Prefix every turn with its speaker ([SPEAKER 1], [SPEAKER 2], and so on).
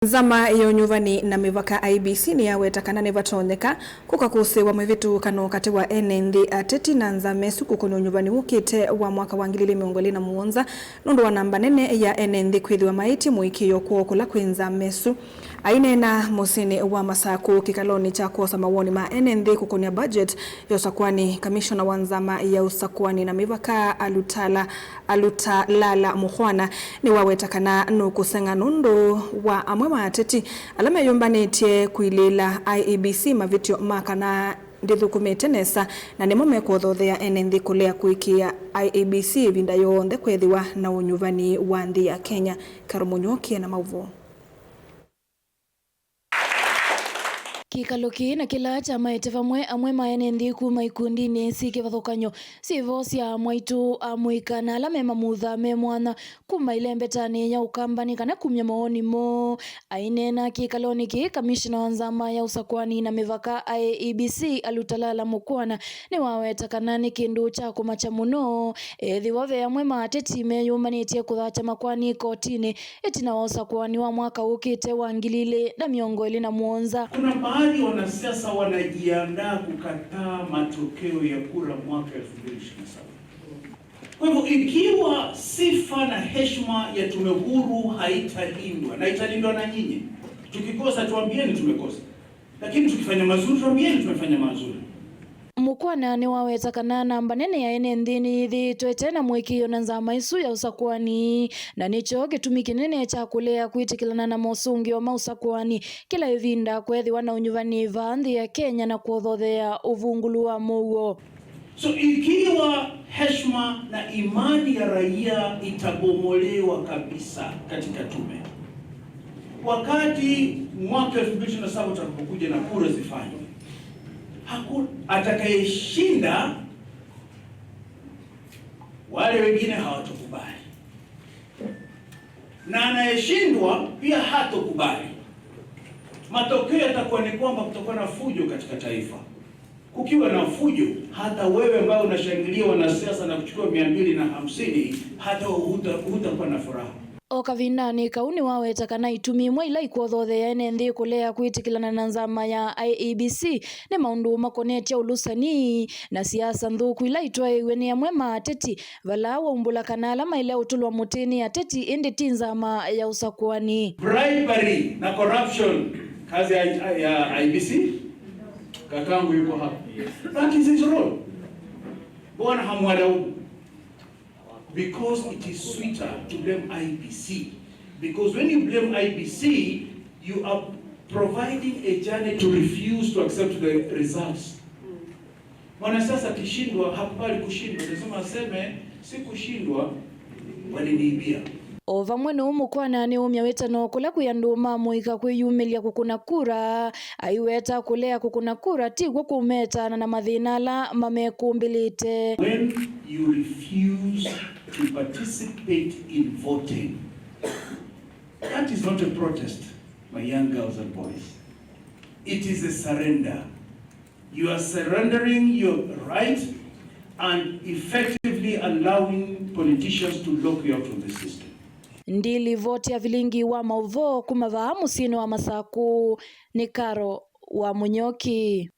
[SPEAKER 1] Nzama yonyuvani na mivaka IBC ni yawetakana nivatonyeka kukakusiwa mwivitu kano kati wa NND ateti na nzamesu kukono unyuvani wukite wa mwaka wa 2024 nundu wa namba nene ya NND kwithiwa maiti muikiyo kuokula kwi nzamesu ainena musini wa masaku kikaloni cha kuosa mawoni ma NND kukonia budget yosakwani kamishona wa nzama ya usakwani na mivaka alutalala mukhwana ni wawetakana nukusenga nundu wa amwe ateti alama yombanetie kuilila IEBC mavitio makana ndithukumite nesa na nimo mekothoothea NND kulea kuikia IEBC vinda yonthe kwethiwa na unyuvani wa nthi ya Kenya. Karomunyokie na mauvo
[SPEAKER 2] Kikaloki na kila chama etevamwe amwe ma NND kuma ikundini sikivathukanyo sivo cia mwaitu amwikana ala memamutha memwana kuma ilembetani ya ukambani kana kumya maoni mo ainena kikaloni ki kamishna wa nzama ya usakwani na mivaka IEBC alutalala mukwana ni wawetakana ni kindu cha kumacha muno ethi wave amwe mateti meyumanitie kuthacha makwani kotini etina wa usakwani wa mwaka ukite wa 2027.
[SPEAKER 3] Kuna baadhi wanasiasa wanajiandaa kukataa matokeo ya kura mwaka 2027. Kwa hivyo ikiwa sifa na heshima ya tume huru haitalindwa na italindwa na nyinyi, tukikosa tuambieni tumekosa, lakini tukifanya mazuri tuambieni tumefanya mazuri.
[SPEAKER 2] Mukwana ni wawetakana namba nene ya NND ni thitwe tena mwikio na nzama isu ya usakwani na nicho gitumi kinene cha kulea kwitikilana na mosungi wa mausakwani kila ivinda kwethiwa na unyuvani va nthi ya Kenya na kuothothea uvungulu wa muo.
[SPEAKER 3] So ikiwa heshima na imani ya raia itabomolewa kabisa katika tume, wakati mwaka 2027 utakapokuja na kura zifanywe, atakayeshinda wale wengine hawatokubali, na anayeshindwa pia hatokubali. Matokeo yatakuwa ni kwamba kutakuwa na fujo katika taifa. Kukiwa na fujo, hata wewe ambao unashangilia wanasiasa na kuchukua 250 hata hutakuwa na furaha.
[SPEAKER 2] Okavinani kauni wawetakana itumi mwa ila ikuothothea NND kulea kwitikilana na nzama ya IEBC ni maundu makonetia ulusani na siasa nthuku ila itwaiwe ni amwe maateti vala waumbula kana alama ile utulwa mutini ateti indi ti nzama ya usakwani.
[SPEAKER 3] Bribery na corruption kazi ya IEBC, kakangu yuko hapa. That is his role. Bwana hamwadau. Because it is sweeter to blame IEBC. Because when you blame IEBC, you are providing a journey to refuse to accept the results. Mwanasiasa kishindwa, hakubali kushindwa, lazima aseme si kushindwa, waliniibia.
[SPEAKER 2] Ovamwe no mukwana ni umya wetano kula kuyanduma muika kwiyumilia kukuna kura aiweta kulea kukuna kura tigwa kumetana na mathinala mamekumbilite.
[SPEAKER 3] When you refuse to participate in voting, that is not a protest, my young girls and boys. It is a surrender. You are surrendering your right and effectively allowing politicians to lock you out of the system.
[SPEAKER 2] Ndili voti ya vilingi wa mauvo kumava musino wa masaku ni Karo wa Munyoki.